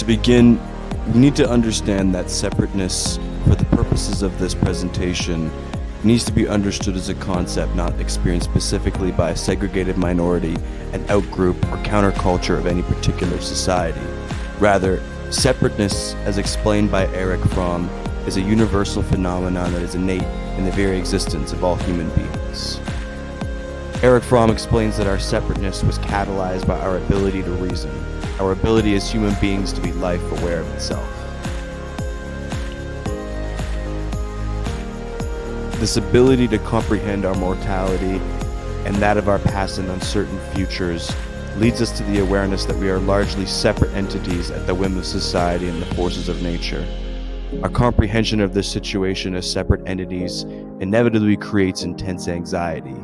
To begin, we need to understand that separateness, for the purposes of this presentation, needs to be understood as a concept not experienced specifically by a segregated minority, an outgroup, or counterculture of any particular society. Rather, separateness, as explained by Erich Fromm, is a universal phenomenon that is innate in the very existence of all human beings. Erich Fromm explains that our separateness was catalyzed by our ability to reason, our ability as human beings to be life-aware of itself. This ability to comprehend our mortality and that of our past and uncertain futures leads us to the awareness that we are largely separate entities at the whim of society and the forces of nature. Our comprehension of this situation as separate entities inevitably creates intense anxiety.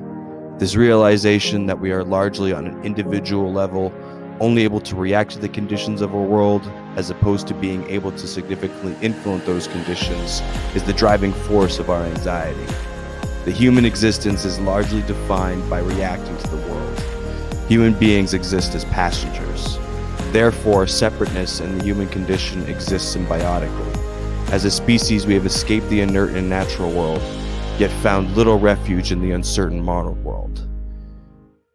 This realization that we are largely on an individual level, only able to react to the conditions of our world, as opposed to being able to significantly influence those conditions, is the driving force of our anxiety. The human existence is largely defined by reacting to the world. Human beings exist as passengers. Therefore, separateness in the human condition exists symbiotically. As a species, we have escaped the inert and natural world, yet found little refuge in the uncertain modern world.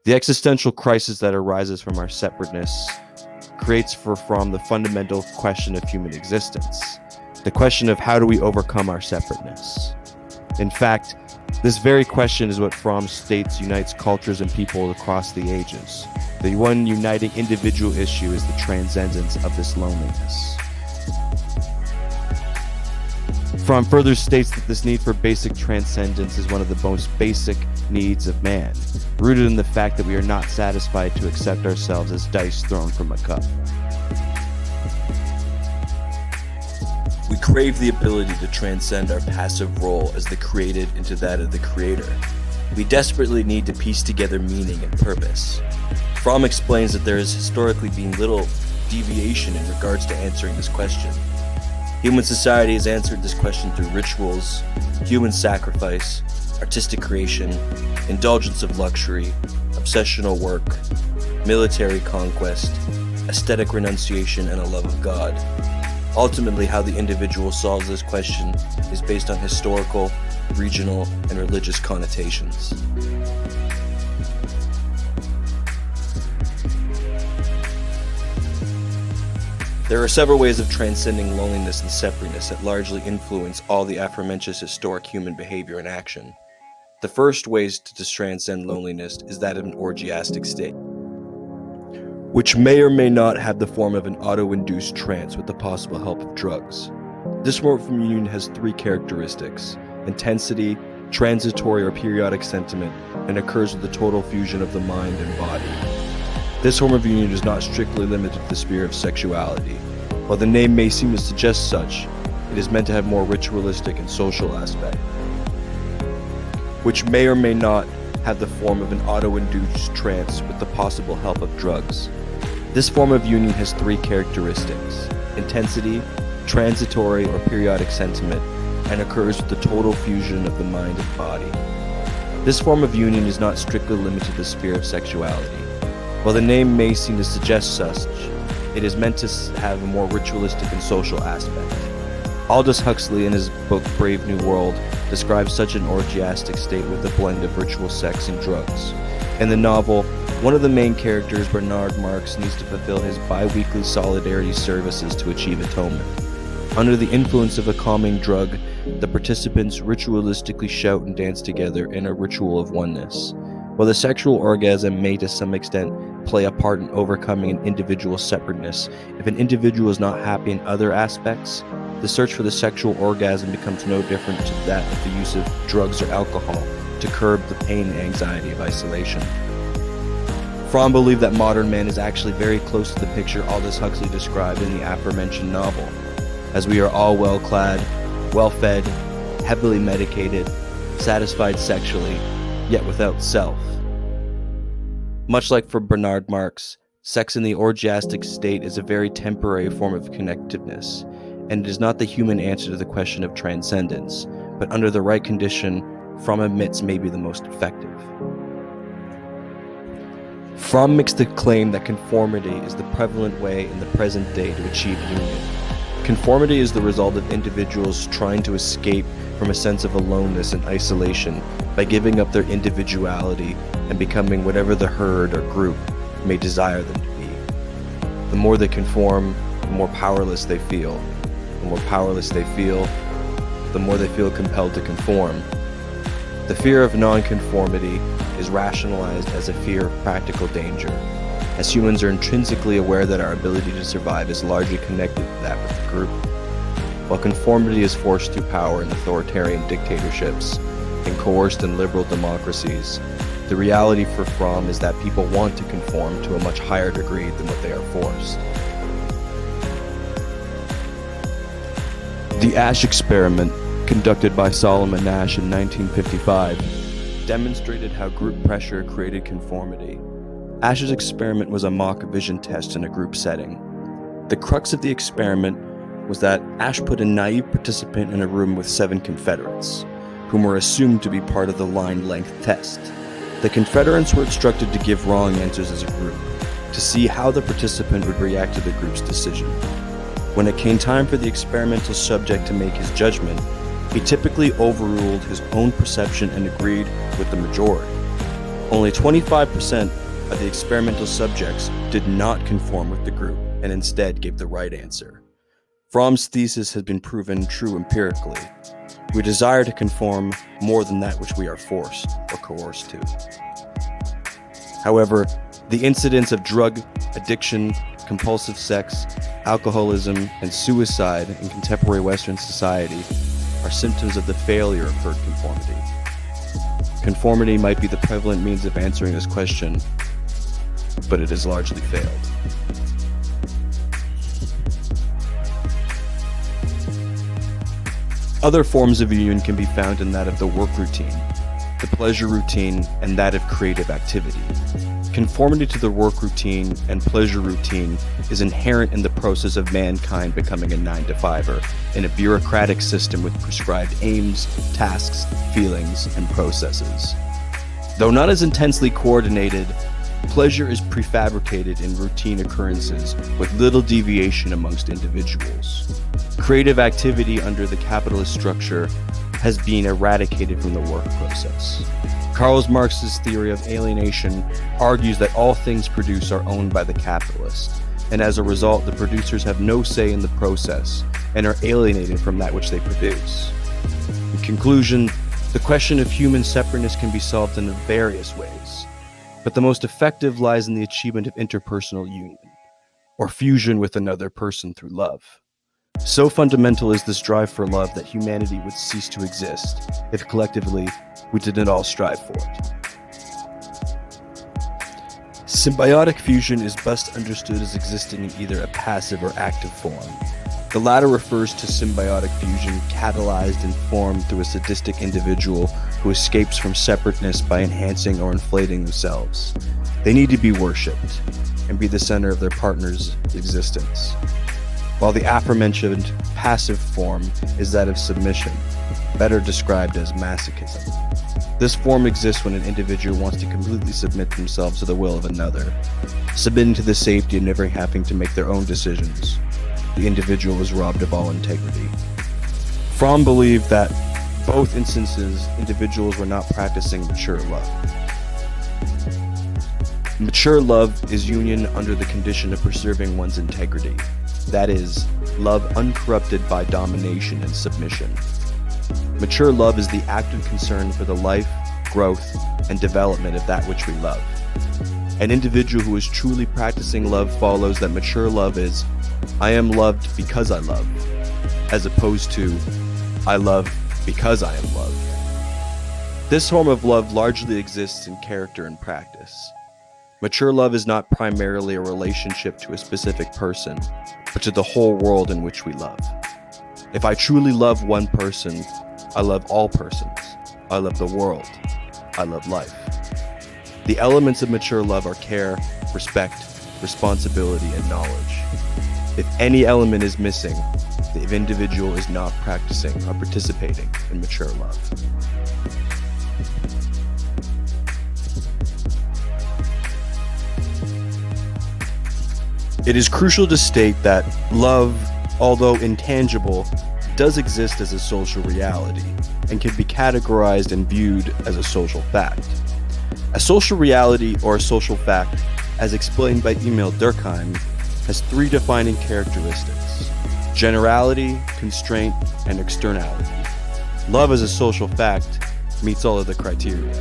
The existential crisis that arises from our separateness creates for Fromm the fundamental question of human existence, the question of how do we overcome our separateness. In fact, this very question is what Fromm states unites cultures and people across the ages. The one uniting individual issue is the transcendence of this loneliness. Fromm further states that this need for basic transcendence is one of the most basic needs of man, rooted in the fact that we are not satisfied to accept ourselves as dice thrown from a cup. We crave the ability to transcend our passive role as the created into that of the creator. We desperately need to piece together meaning and purpose. Fromm explains that there has historically been little deviation in regards to answering this question. Human society has answered this question through rituals, human sacrifice, artistic creation, indulgence of luxury, obsessional work, military conquest, aesthetic renunciation, and a love of God. Ultimately, how the individual solves this question is based on historical, regional, and religious connotations. There are several ways of transcending loneliness and separateness that largely influence all the aforementioned historic human behavior and action. The first way to transcend loneliness is that of an orgiastic state, which may or may not have the form of an auto-induced trance with the possible help of drugs. This form of union has three characteristics: intensity, transitory or periodic sentiment, and occurs with the total fusion of the mind and body. This form of union is not strictly limited to the sphere of sexuality. While the name may seem to suggest such, it is meant to have more ritualistic and social aspect, which may or may not have the form of an auto-induced trance with the possible help of drugs. This form of union has three characteristics: intensity, transitory or periodic sentiment, and occurs with the total fusion of the mind and body. This form of union is not strictly limited to the sphere of sexuality. While the name may seem to suggest such, it is meant to have a more ritualistic and social aspect. Aldous Huxley, in his book Brave New World, describes such an orgiastic state with a blend of ritual sex and drugs. In the novel, one of the main characters, Bernard Marx, needs to fulfill his bi-weekly solidarity services to achieve atonement. Under the influence of a calming drug, the participants ritualistically shout and dance together in a ritual of oneness. While the sexual orgasm may to some extent play a part in overcoming an individual's separateness, if an individual is not happy in other aspects, the search for the sexual orgasm becomes no different to that of the use of drugs or alcohol to curb the pain and anxiety of isolation. Fromm believed that modern man is actually very close to the picture Aldous Huxley described in the aforementioned novel, as we are all well-clad, well-fed, heavily medicated, satisfied sexually, yet without self. Much like for Bernard Marx, sex in the orgiastic state is a very temporary form of connectiveness, and it is not the human answer to the question of transcendence, but under the right condition, Fromm admits may be the most effective. Fromm makes the claim that conformity is the prevalent way in the present day to achieve union. Conformity is the result of individuals trying to escape from a sense of aloneness and isolation by giving up their individuality and becoming whatever the herd or group may desire them to be. The more they conform, the more powerless they feel. The more powerless they feel, the more they feel compelled to conform. The fear of non-conformity is rationalized as a fear of practical danger, as humans are intrinsically aware that our ability to survive is largely connected to that of the group. While conformity is forced through power in authoritarian dictatorships and coerced in liberal democracies, the reality for Fromm is that people want to conform to a much higher degree than what they are forced. The Asch experiment, conducted by Solomon Asch in 1955, demonstrated how group pressure created conformity. Asch's experiment was a mock vision test in a group setting. The crux of the experiment was that Asch put a naive participant in a room with 7 Confederates, whom were assumed to be part of the line length test. The Confederates were instructed to give wrong answers as a group, to see how the participant would react to the group's decision. When it came time for the experimental subject to make his judgment, he typically overruled his own perception and agreed with the majority. Only 25% of the experimental subjects did not conform with the group and instead gave the right answer. Fromm's thesis has been proven true empirically. We desire to conform more than that which we are forced or coerced to. However, the incidence of drug addiction, compulsive sex, alcoholism, and suicide in contemporary Western society are symptoms of the failure of herd conformity. Conformity might be the prevalent means of answering this question, but it has largely failed. Other forms of union can be found in that of the work routine, the pleasure routine, and that of creative activity. Conformity to the work routine and pleasure routine is inherent in the process of mankind becoming a 9-to-5er in a bureaucratic system with prescribed aims, tasks, feelings, and processes. Though not as intensely coordinated, pleasure is prefabricated in routine occurrences with little deviation amongst individuals. Creative activity under the capitalist structure has been eradicated from the work process. Karl Marx's theory of alienation argues that all things produced are owned by the capitalist, and as a result, the producers have no say in the process and are alienated from that which they produce. In conclusion, the question of human separateness can be solved in various ways, but the most effective lies in the achievement of interpersonal union, or fusion with another person through love. So fundamental is this drive for love that humanity would cease to exist if collectively we didn't all strive for it. Symbiotic fusion is best understood as existing in either a passive or active form. The latter refers to symbiotic fusion catalyzed and formed through a sadistic individual who escapes from separateness by enhancing or inflating themselves. They need to be worshipped and be the center of their partner's existence, while the aforementioned passive form is that of submission, better described as masochism. This form exists when an individual wants to completely submit themselves to the will of another, submitting to the safety of never having to make their own decisions. The individual is robbed of all integrity. Fromm believed that both instances, individuals were not practicing mature love. Mature love is union under the condition of preserving one's integrity. That is, love uncorrupted by domination and submission. Mature love is the active concern for the life, growth, and development of that which we love. An individual who is truly practicing love follows that mature love is, I am loved because I love, as opposed to, I love because I am loved. This form of love largely exists in character and practice. Mature love is not primarily a relationship to a specific person, but to the whole world in which we love. If I truly love one person, I love all persons. I love the world. I love life. The elements of mature love are care, respect, responsibility, and knowledge. If any element is missing, the individual is not practicing or participating in mature love. It is crucial to state that love, although intangible, does exist as a social reality and can be categorized and viewed as a social fact. A social reality or a social fact, as explained by Emil Durkheim, has three defining characteristics: generality, constraint, and externality. Love as a social fact meets all of the criteria.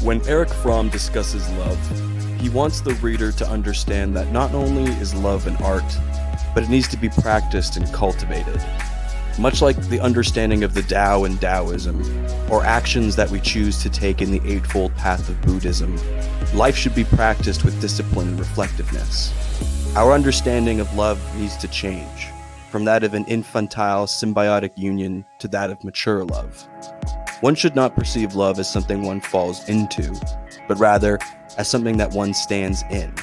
When Erich Fromm discusses love, he wants the reader to understand that not only is love an art, but it needs to be practiced and cultivated. Much like the understanding of the Tao and Taoism, or actions that we choose to take in the Eightfold Path of Buddhism, life should be practiced with discipline and reflectiveness. Our understanding of love needs to change, from that of an infantile, symbiotic union to that of mature love. One should not perceive love as something one falls into, but rather as something that one stands in.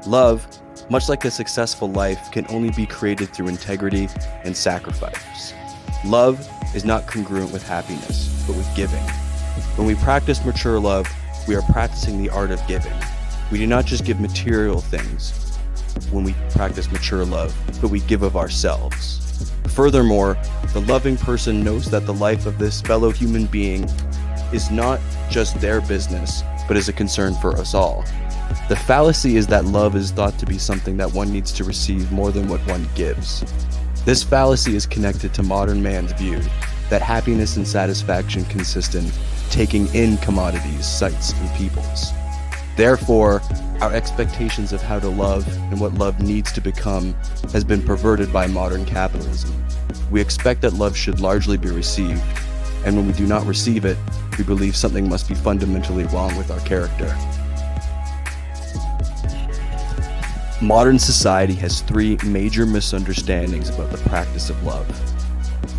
Love, much like a successful life, can only be created through integrity and sacrifice. Love is not congruent with happiness, but with giving. When we practice mature love, we are practicing the art of giving. We do not just give material things when we practice mature love, but we give of ourselves. Furthermore, the loving person knows that the life of this fellow human being is not just their business, but is a concern for us all. The fallacy is that love is thought to be something that one needs to receive more than what one gives. This fallacy is connected to modern man's view that happiness and satisfaction consist in taking in commodities, sights, and peoples. Therefore, our expectations of how to love and what love needs to become has been perverted by modern capitalism. We expect that love should largely be received, and when we do not receive it, we believe something must be fundamentally wrong with our character. Modern society has three major misunderstandings about the practice of love.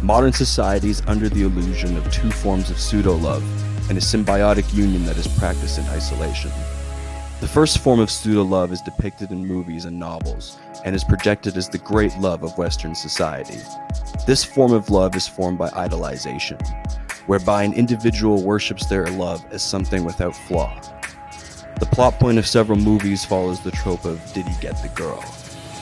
Modern society is under the illusion of two forms of pseudo-love and a symbiotic union that is practiced in isolation. The first form of pseudo-love is depicted in movies and novels and is projected as the great love of Western society. This form of love is formed by idolization, whereby an individual worships their love as something without flaw. The plot point of several movies follows the trope of "did he get the girl?"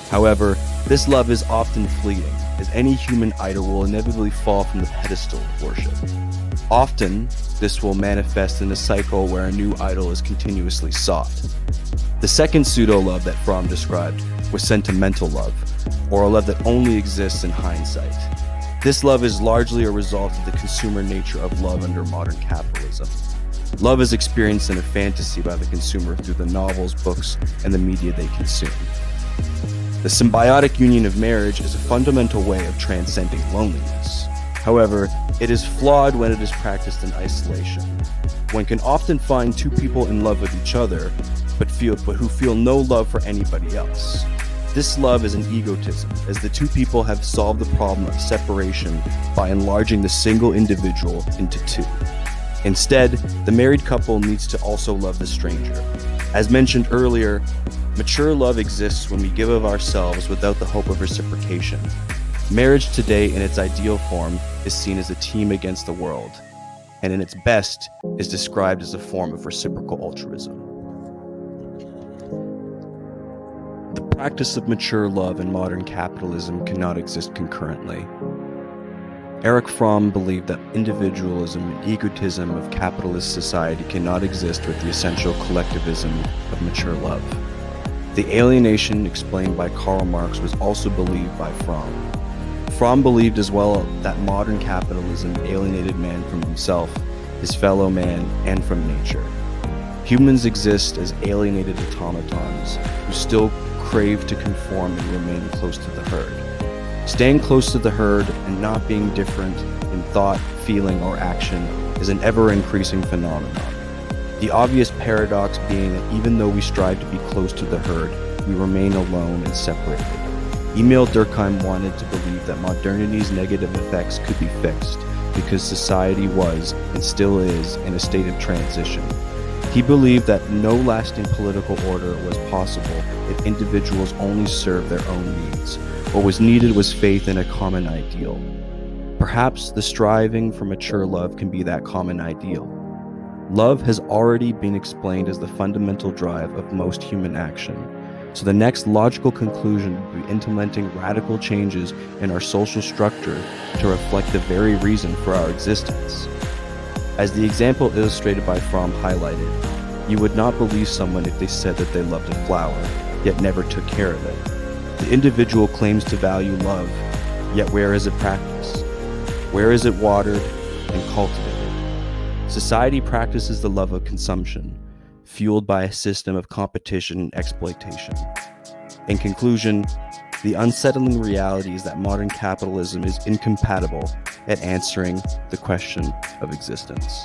However, this love is often fleeting, as any human idol will inevitably fall from the pedestal of worship. Often, this will manifest in a cycle where a new idol is continuously sought. The second pseudo-love that Fromm described was sentimental love, or a love that only exists in hindsight. This love is largely a result of the consumer nature of love under modern capitalism. Love is experienced in a fantasy by the consumer through the novels, books, and the media they consume. The symbiotic union of marriage is a fundamental way of transcending loneliness. However, it is flawed when it is practiced in isolation. One can often find two people in love with each other, but who feel no love for anybody else. This love is an egotism, as the two people have solved the problem of separation by enlarging the single individual into two. Instead, the married couple needs to also love the stranger. As mentioned earlier, mature love exists when we give of ourselves without the hope of reciprocation. Marriage today in its ideal form is seen as a team against the world, and in its best is described as a form of reciprocal altruism. The practice of mature love and modern capitalism cannot exist concurrently. Erich Fromm believed that individualism and egotism of capitalist society cannot exist with the essential collectivism of mature love. The alienation explained by Karl Marx was also believed by Fromm. Fromm believed as well that modern capitalism alienated man from himself, his fellow man, and from nature. Humans exist as alienated automatons who still crave to conform and remain close to the herd. Staying close to the herd and not being different in thought, feeling, or action is an ever-increasing phenomenon. The obvious paradox being that even though we strive to be close to the herd, we remain alone and separated. Emil Durkheim wanted to believe that modernity's negative effects could be fixed because society was, and still is, in a state of transition. He believed that no lasting political order was possible if individuals only served their own needs. What was needed was faith in a common ideal. Perhaps the striving for mature love can be that common ideal. Love has already been explained as the fundamental drive of most human action. So the next logical conclusion would be implementing radical changes in our social structure to reflect the very reason for our existence. As the example illustrated by Fromm highlighted, you would not believe someone if they said that they loved a flower, yet never took care of it. The individual claims to value love, yet where is it practiced? Where is it watered and cultivated? Society practices the love of consumption, fueled by a system of competition and exploitation. In conclusion, the unsettling reality is that modern capitalism is incompatible at answering the question of existence.